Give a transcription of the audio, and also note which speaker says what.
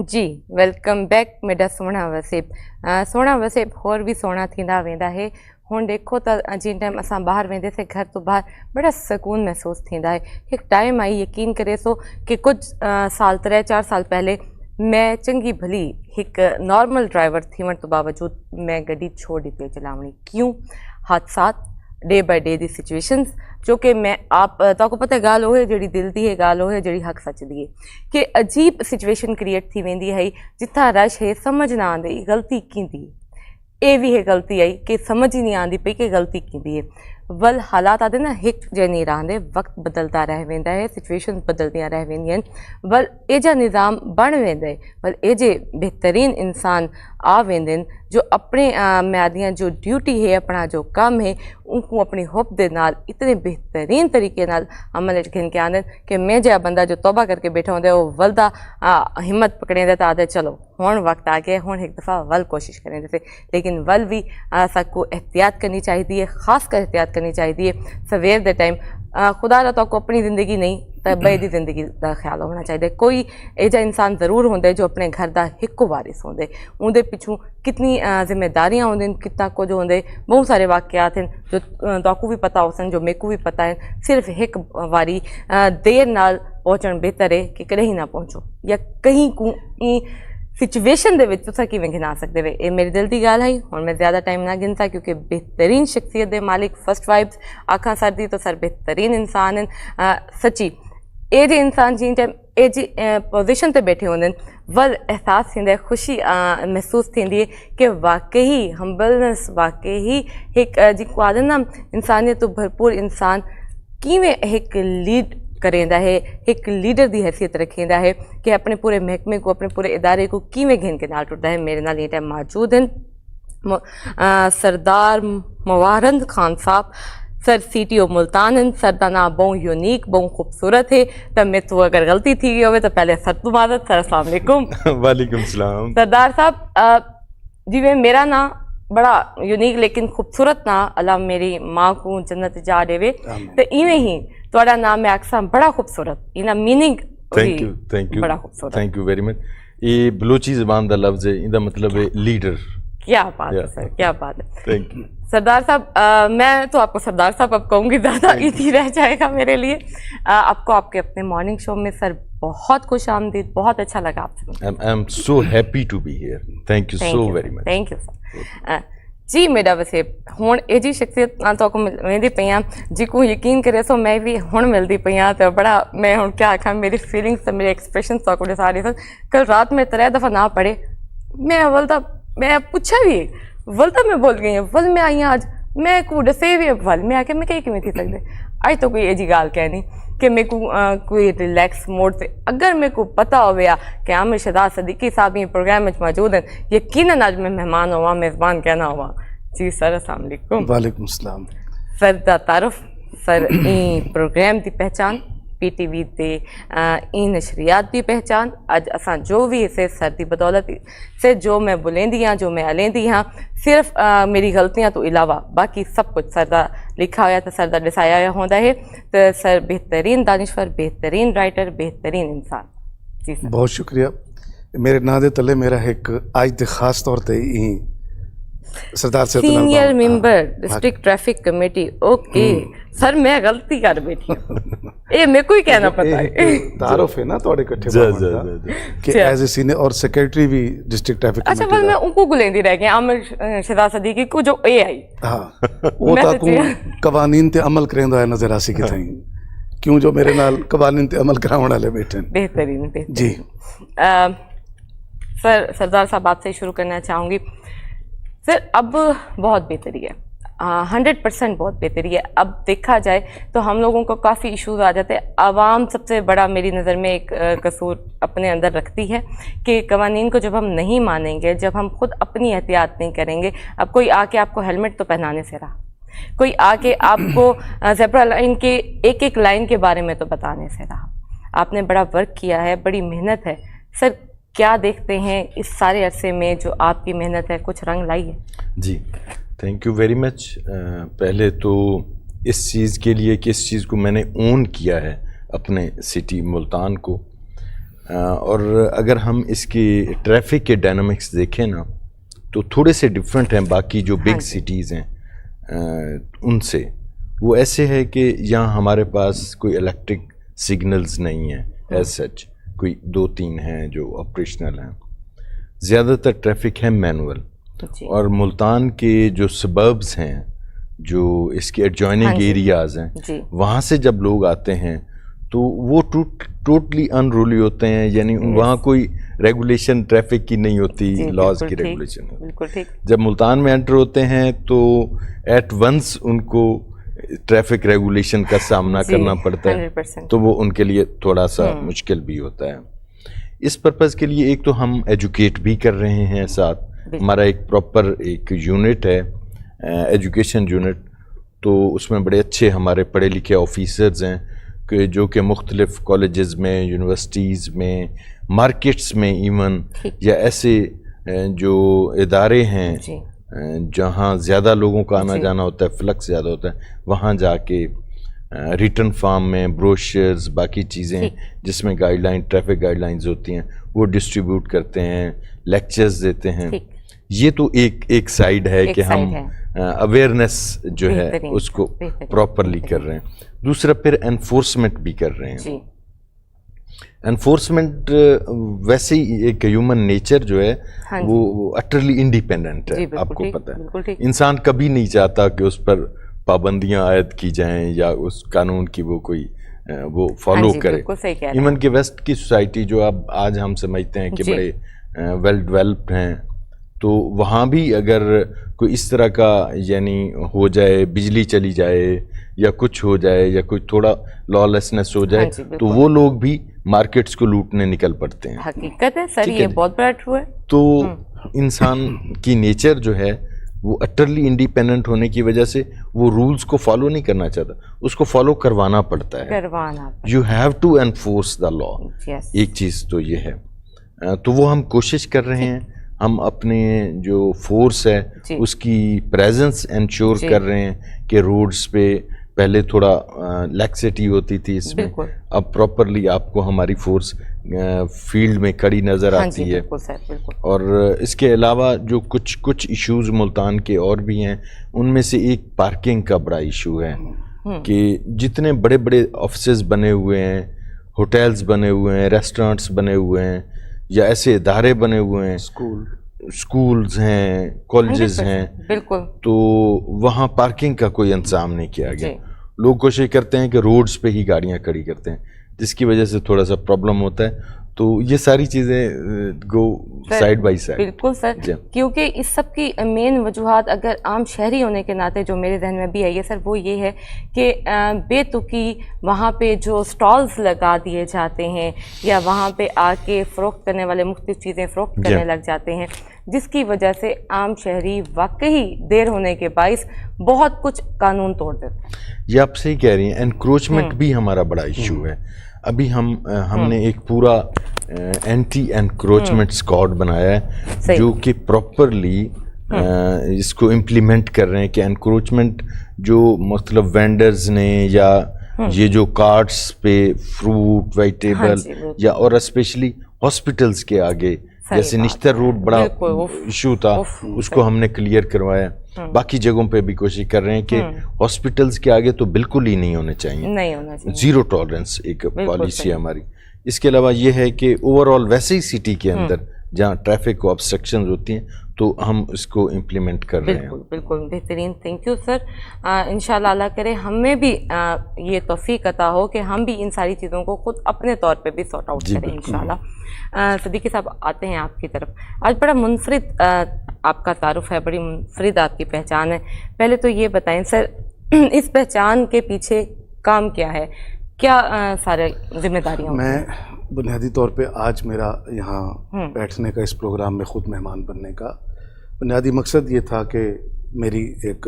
Speaker 1: जी welcome back मेरा सोहना वसेब। सोहना वसेब होर भी सोहना थींदा वेंदा है। हुण देखो तो जिन टाइम असां बाहर वेंदे से घर तो बाहर बड़ा सुकून महसूस थींदा है। एक टाइम आई यकीन करे सो कि कुछ साल 3-4 साल पहले मैं चंगी भली एक नॉर्मल ड्राइवर थीवण तो बावजूद मैं गड्डी छोड़ दी पे चलावणी। क्यों? हादसात day by day the situations जो कि मैं आप तो पता है गाल है जी दिल की है गाल है जी हक सच दी है कि अजीब सिचुएशन क्रिएट थी वेंदी है जिथा रश है समझ ना आती गलती कींदी ये भी है गलती आई कि समझ ही नहीं आती पई कि गलती कींदी है। वल हालात आते ना एक जे नहीं रहंदे वक्त बदलता रह वेंदा है सिचुएशन बदलदियां रह वेंदियां वल ए जा निज़ाम बण वेंदा है वल ए जे बेहतरीन इंसान आ वेंदे जो अपने म्यादियां जो ड्यूटी है अपना जो काम है उनको अपनी हुब दे नाल इतने बेहतरीन तरीके नाल अमल घिन के आंदे कि मैं जो बंदा जो तौबा करके बैठा होंगे वो वलदा हिम्मत पकड़ेंदा तो आदे चलो हुण वक्त आ गया हुण एक दफ़ा वल कोशिश करें जैसे लेकिन वल भी सबको एहतियात करनी चाहिए खास कर एहतियात करनी चाहिए सवेर दे टाइम खुदा रा तो अपनी ज़िंदगी नहीं तो बे दी ज़िंदगी का ख्याल होना चाहिए। कोई एजा इंसान ज़रूर होंगे जो अपने घर का एक वारिस होंगे उनके पिछू कितनी जिम्मेदारियां होंगे कितना कुछ होंगे बहुत सारे वाक़यात हैं जो तोकू भी पता हो सन जो मेकू भी पता है। सिर्फ एक बारी देर नाल पहुँचण बेहतर है कि कहीं ना पहुँचो या कहीं को सिचुएशन दे विच तुसां किवें गिना सकदे वे ये मेरी दिल की गाल है और मैं ज़्यादा टाइम ना गिनता क्योंकि बेहतरीन शख्सियत दे मालिक फर्स्ट वाइब्स आखा सर दी तो सर बेहतरीन इंसान हैं सच्ची ये जे इंसान जी टाइम ए जी पोजिशन ते बैठे होंगे वल एहसास थींदा है खुशी महसूस थींदी है कि वाकई हम्बलनेस वाकई एक जिको आदन ना इंसानियत तो भरपूर इंसान किवें एक लीड करेंदा है एक लीडर की हैसियत रखेंदा है कि अपने पूरे महकमे को अपने पूरे इदारे को किवें घिन के नाल टुटदा है। मेरे नाल ये टाइम मौजूद हैं सरदार मवारंद खान साहब सर CTO मुल्तान हैं। सर का नाम बहुत यूनिक बहुत खूबसूरत है तो मैं तो अगर गलती थी गई हो तो पहले सर तो मादत सर अस्सलाम वालेकुम।
Speaker 2: वालेकुम सलाम।
Speaker 1: सरदार साहब जिवें मेरा नाम बड़ा यूनिक लेकिन खूबसूरत ना अल्लाह मेरी माँ को जन्नत जा देवे तो इवें ही थोड़ा नाम मैं अक्सर बड़ा खूबसूरत इना मीनिंग
Speaker 2: थैंक यू
Speaker 1: बड़ा खूबसूरत
Speaker 2: थैंक यू वेरी मच। ये बलोची ज़बान का लफ्ज़ है इनका मतलब है लीडर।
Speaker 1: क्या बात है सर क्या बात है।
Speaker 2: थैंक यू
Speaker 1: सरदार साहब मैं तो आपको सरदार साहब अब कहूँगी ज़्यादा इजी रह जाएगा मेरे लिए। आपको आपके अपने मॉर्निंग शो में सर बहुत खुश आमदीद बहुत अच्छा लगा आपसे।
Speaker 2: I am so happy to be here thank you so very much.
Speaker 1: Thank you sir. जी मेरा वैसे हुण ए जी शख्सियत तो मिलती पई जिको यकीन करे सो मैं भी हुण मिलती पई तो बड़ा मैं हुण क्या आखा मेरी फीलिंग्स तो मेरे एक्सप्रेशन तो दिखा रही कल रात में 3 दफ़ा ना पढ़े मैं अवल तो मैं पूछा भी वल तो मैं बोल गई हूँ वल मैं आई आज मैं को दसे भी वल मैं आके मैं कहीं किमें थी सकते अज तो कोई ये जी गाल कहनी कि मेरे को कोई रिलैक्स मोड से अगर मेरे को पता हो गया कि आमिर शहजाद सदीकी साहब ये प्रोग्राम में मौजूद हैं यकीनन आज मैं मेहमान हुआ मेज़बान कहना हुआ। जी सर अस्सलाम वालेकुम।
Speaker 2: वालेकुम सलाम।
Speaker 1: सर दा तारुफ सर प्रोग्राम की पहचान PTV ते नशरियात की पहचान अज असा जो भी इसे सर की बदौलत से जो मैं बुलेंदी हाँ जो मैं अलेंदी हाँ सिर्फ मेरी गलतियाँ तो इलावा बाकी सब कुछ सर का लिखा हुआ तो सर का दसाया हुआ होता है तो सर बेहतरीन दानिश्वर बेहतरीन राइटर बेहतरीन इंसान। जी सर
Speaker 3: बहुत शुक्रिया। मेरे नाम दे तले मेरा एक आज दे खास तौर ते सरदार से
Speaker 1: senior member district traffic committee okay sir मैं गलती कर बैठी ये मेरे को ही कहना पता है
Speaker 3: तारुफ है ना थोड़े इकट्ठे कि एज ए सीनियर और सेक्रेटरी भी डिस्ट्रिक्ट ट्रैफिक
Speaker 1: अच्छा बस मैं उनको गुलेंदी रह गई आमिर शहजाद सदीकी को जो ए आई
Speaker 3: हां वो ताकू कवानीन ते अमल करेंदा है नजर आसी के थई क्यों जो मेरे नाल कवानीन ते अमल करावण वाले बैठे
Speaker 1: बेहतरीन
Speaker 3: जी।
Speaker 1: सर सरदार साहब आपसे शुरू करना चाहूँगी सर अब बहुत बेहतरी है 100% बहुत बेहतरी है। अब देखा जाए तो हम लोगों को काफ़ी इश्यूज आ जाते हैं आवाम सबसे बड़ा मेरी नज़र में एक कसूर अपने अंदर रखती है कि कवानीन को जब हम नहीं मानेंगे जब हम खुद अपनी एहतियात नहीं करेंगे अब कोई आके आपको हेलमेट तो पहनाने से रहा कोई आके आपको ज़ेब्रा लाइन के एक एक लाइन के बारे में तो बताने से रहा आपने बड़ा वर्क किया है बड़ी मेहनत है सर क्या देखते हैं इस सारे अरसे में जो आपकी मेहनत है कुछ रंग लाई है?
Speaker 2: जी थैंक यू वेरी मच। पहले तो इस चीज़ के लिए कि इस चीज़ को मैंने ओन किया है अपने सिटी मुल्तान को اور اگر ہم اس کی ٹریفک کے ڈائنامکس دیکھیں نا تو تھوڑے سے ڈفرینٹ ہیں باقی جو بگ سٹیز ہیں ان سے. وہ ایسے ہے کہ یہاں ہمارے پاس کوئی الیکٹرک سگنلز نہیں ہیں ایز سچ, کوئی 2-3 ہیں جو آپریشنل ہیں, زیادہ تر ٹریفک ہے مینول. اور ملتان کے جو سبربز ہیں, جو اس کے ایڈجوائننگ ایریاز ہیں, وہاں سے جب لوگ آتے ہیں تو وہ ٹوٹلی انرولی ہوتے ہیں, یعنی وہاں کوئی ریگولیشن ٹریفک کی نہیں ہوتی, لاز کی ریگولیشن. جب ملتان میں انٹر ہوتے ہیں تو ایٹ ونس ان کو ٹریفک ریگولیشن کا سامنا کرنا پڑتا ہے, تو وہ ان کے لیے تھوڑا سا مشکل بھی ہوتا ہے. اس پرپز کے لیے ایک تو ہم ایجوکیٹ بھی کر رہے ہیں ساتھ, ہمارا ایک پراپر ایک یونٹ ہے ایجوکیشن یونٹ, تو اس میں بڑے اچھے ہمارے پڑھے لکھے آفیسرز ہیں کہ جو کہ مختلف کالجز میں, یونیورسٹیز میں, مارکیٹس میں ایون, یا ایسے جو ادارے ہیں جہاں زیادہ لوگوں کا آنا جانا ہوتا ہے, فلکس زیادہ ہوتا ہے, وہاں جا کے ریٹن فارم میں بروشرز, باقی چیزیں جس میں guide line, traffic guide lines ہوتی ہیں, وہ ڈسٹریبیوٹ کرتے ہیں, لیکچرز دیتے ہیں. یہ تو ایک سائیڈ ہے کہ ہم اویئرنیس جو ہے اس کو پراپرلی کر رہے ہیں. دوسرا پھر انفورسمنٹ بھی کر رہے ہیں. انفورسمنٹ ویسے ہی ایک ہیومن نیچر جو ہے وہ اٹرلی انڈیپینڈنٹ ہے, آپ کو پتہ ہے. انسان کبھی نہیں چاہتا کہ اس پر پابندیاں عائد کی جائیں یا اس قانون کی وہ کوئی وہ فالو کرے. ایون کہ ویسٹ کی سوسائٹی جو اب آج ہم سمجھتے ہیں کہ بڑے ویل ڈیولپڈ ہیں, تو وہاں بھی اگر کوئی اس طرح کا یعنی ہو جائے, بجلی چلی جائے یا کچھ ہو جائے یا کوئی تھوڑا لا لیسنس ہو جائے, تو وہ لوگ بھی مارکیٹس کو لوٹنے نکل پڑتے ہیں.
Speaker 1: حقیقت ہے سر, یہ بہت بڑا ٹرو ہے.
Speaker 2: تو انسان کی نیچر جو ہے وہ اٹرلی انڈیپینڈنٹ ہونے کی وجہ سے وہ رولز کو فالو نہیں کرنا چاہتا, اس کو فالو کروانا پڑتا ہے. You have to enforce the law. ایک چیز تو یہ ہے, تو وہ ہم کوشش کر رہے ہیں. ہم اپنے جو فورس ہے اس کی پریزنس انشور کر رہے ہیں کہ روڈز پہ پہلے تھوڑا لیکسٹی ہوتی تھی اس میں, اب پراپرلی آپ کو ہماری فورس فیلڈ میں کھڑی نظر آتی ہے. اور اس کے علاوہ جو کچھ ایشوز ملتان کے اور بھی ہیں, ان میں سے ایک پارکنگ کا بڑا ایشو ہے کہ جتنے بڑے بڑے آفسز بنے ہوئے ہیں, ہوٹلز بنے ہوئے ہیں, ریسٹورانٹس بنے ہوئے ہیں, یا ایسے ادارے بنے ہوئے ہیں, اسکولز ہیں, کالجز ہیں, تو وہاں پارکنگ کا کوئی انتظام نہیں کیا گیا. لوگ کوشش کرتے ہیں کہ روڈز پہ ہی گاڑیاں کھڑی کرتے ہیں, جس کی وجہ سے تھوڑا سا پرابلم ہوتا ہے. تو یہ ساری چیزیں گو سائڈ بائی سائڈ.
Speaker 1: بالکل سر, کیونکہ اس سب کی مین وجوہات اگر عام شہری ہونے کے ناطے جو میرے ذہن میں بھی آئی ہے سر, وہ یہ ہے کہ بے تکی وہاں پہ جو سٹالز لگا دیے جاتے ہیں یا وہاں پہ آ کے فروخت کرنے والے مختلف چیزیں فروخت کرنے لگ جاتے ہیں, جس کی وجہ سے عام شہری واقعی دیر ہونے کے باعث بہت کچھ قانون توڑ دیتے ہیں.
Speaker 2: یہ آپ صحیح کہہ رہی ہیں, انکروچمنٹ بھی ہمارا بڑا ایشو ہے. ابھی ہم نے ایک پورا اینٹی انکروچمنٹ اسکواڈ بنایا ہے جو کہ پراپرلی اس کو امپلیمنٹ کر رہے ہیں کہ انکروچمنٹ جو مطلب وینڈرز نے یا یہ جو کارٹس پہ فروٹ ویجیٹیبل یا اور اسپیشلی ہاسپٹلس کے آگے جیسے نشتر روڈ بڑا ایشو تھا, اس کو ہم نے کلیئر کروایا. باقی جگہوں پہ بھی کوشش کر رہے ہیں کہ ہاسپٹلس کے آگے تو بالکل ہی نہیں ہونے چاہیے, زیرو ٹالرنس ایک پالیسی ہے ہماری. اس کے علاوہ یہ ہے کہ اوور آل ویسے ہی سٹی کے اندر جہاں ٹریفک کو آبسٹرکشنز ہوتی ہیں تو ہم اس کو امپلیمنٹ کر رہے ہیں.
Speaker 1: بالکل بہترین, تھینک یو سر. انشاءاللہ اللہ کرے ہمیں بھی یہ توفیق عطا ہو کہ ہم بھی ان ساری چیزوں کو خود اپنے طور پہ بھی سارٹ آؤٹ کریں انشاءاللہ. صدیقی صاحب آتے ہیں آپ کی طرف. آج بڑا منفرد آپ کا تعارف ہے, بڑی منفرد آپ کی پہچان ہے. پہلے تو یہ بتائیں سر, اس پہچان کے پیچھے کام کیا ہے, کیا سارے ذمہ داریاں؟
Speaker 3: میں بنیادی طور پہ آج میرا یہاں بیٹھنے کا, اس پروگرام میں خود مہمان بننے کا بنیادی مقصد یہ تھا کہ میری ایک